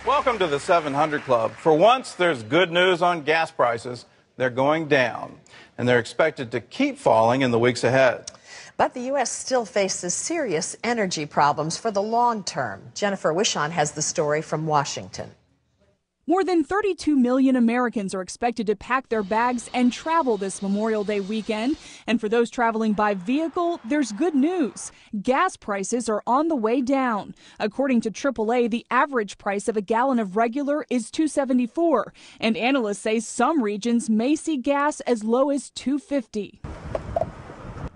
Welcome to the 700 Club. For once, there's good news on gas prices. They're going down, and they're expected to keep falling in the weeks ahead. But the U.S. still faces serious energy problems for the long term. Jennifer Wishon has the story from Washington. More than 32 million Americans are expected to pack their bags and travel this Memorial Day weekend. And for those traveling by vehicle, there's good news. Gas prices are on the way down. According to AAA, the average price of a gallon of regular is $2.74. And analysts say some regions may see gas as low as $2.50.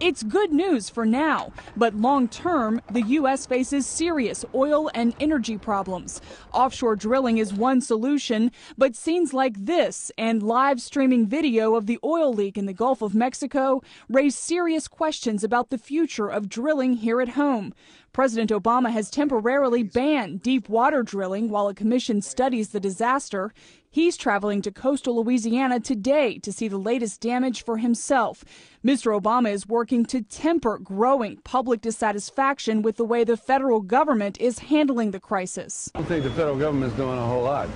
It's good news for now, but long term, the U.S. faces serious oil and energy problems. Offshore drilling is one solution, but scenes like this and live streaming video of the oil leak in the Gulf of Mexico raise serious questions about the future of drilling here at home. President Obama has temporarily banned deep water drilling while a commission studies the disaster. He's traveling to coastal Louisiana today to see the latest damage for himself. Mr. Obama is working to temper growing public dissatisfaction with the way the federal government is handling the crisis. I don't think the federal government is doing a whole lot.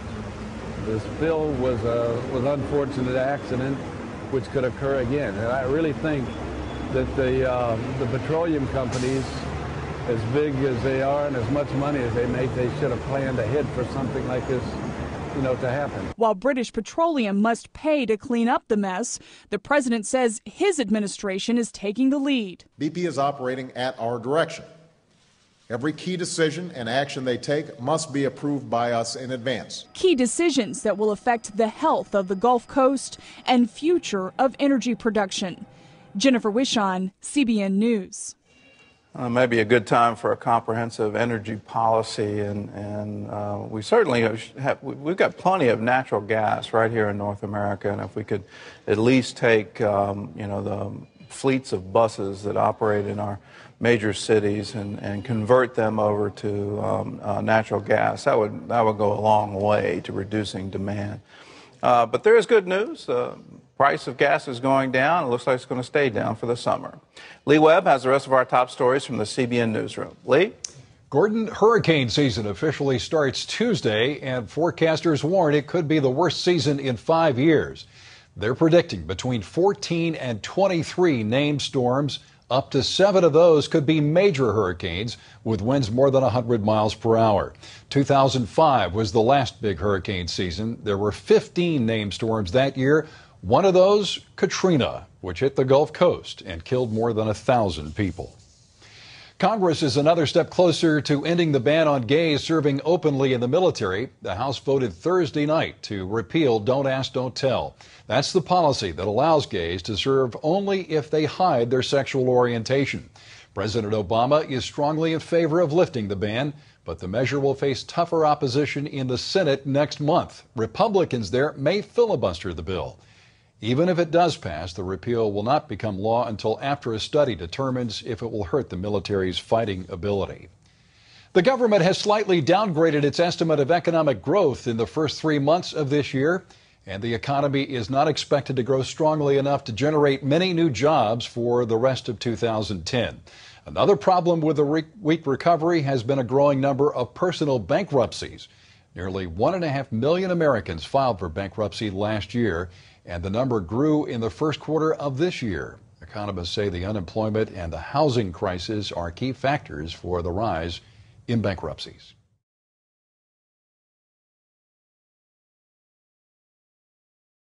This spill was an unfortunate accident which could occur again. And I really think that the petroleum companies, as big as they are and as much money as they make, they should have planned ahead for something like this, to happen. While British Petroleum must pay to clean up the mess, the president says his administration is taking the lead. BP is operating at our direction. Every key decision and action they take must be approved by us in advance. Key decisions that will affect the health of the Gulf Coast and future of energy production. Jennifer Wishon, CBN News. Maybe a good time for a comprehensive energy policy, and we certainly we've got plenty of natural gas right here in North America, and if we could at least take the fleets of buses that operate in our major cities and convert them over to natural gas, that would go a long way to reducing demand. But there is good news. Price of gas is going down. It looks like it's going to stay down for the summer. Lee Webb has the rest of our top stories from the CBN Newsroom. Lee? Gordon, hurricane season officially starts Tuesday, and forecasters warn it could be the worst season in 5 years. They're predicting between 14 and 23 named storms. Up to 7 of those could be major hurricanes with winds more than 100 miles per hour. 2005 was the last big hurricane season. There were 15 named storms that year. One of those, Katrina, which hit the Gulf Coast and killed more than 1,000 people. Congress is another step closer to ending the ban on gays serving openly in the military. The House voted Thursday night to repeal Don't Ask, Don't Tell. That's the policy that allows gays to serve only if they hide their sexual orientation. President Obama is strongly in favor of lifting the ban, but the measure will face tougher opposition in the Senate next month. Republicans there may filibuster the bill. Even if it does pass, the repeal will not become law until after a study determines if it will hurt the military's fighting ability. The government has slightly downgraded its estimate of economic growth in the first 3 months of this year, and the economy is not expected to grow strongly enough to generate many new jobs for the rest of 2010. Another problem with the weak recovery has been a growing number of personal bankruptcies. Nearly 1.5 million Americans filed for bankruptcy last year, and the number grew in the first quarter of this year. Economists say the unemployment and the housing crisis are key factors for the rise in bankruptcies.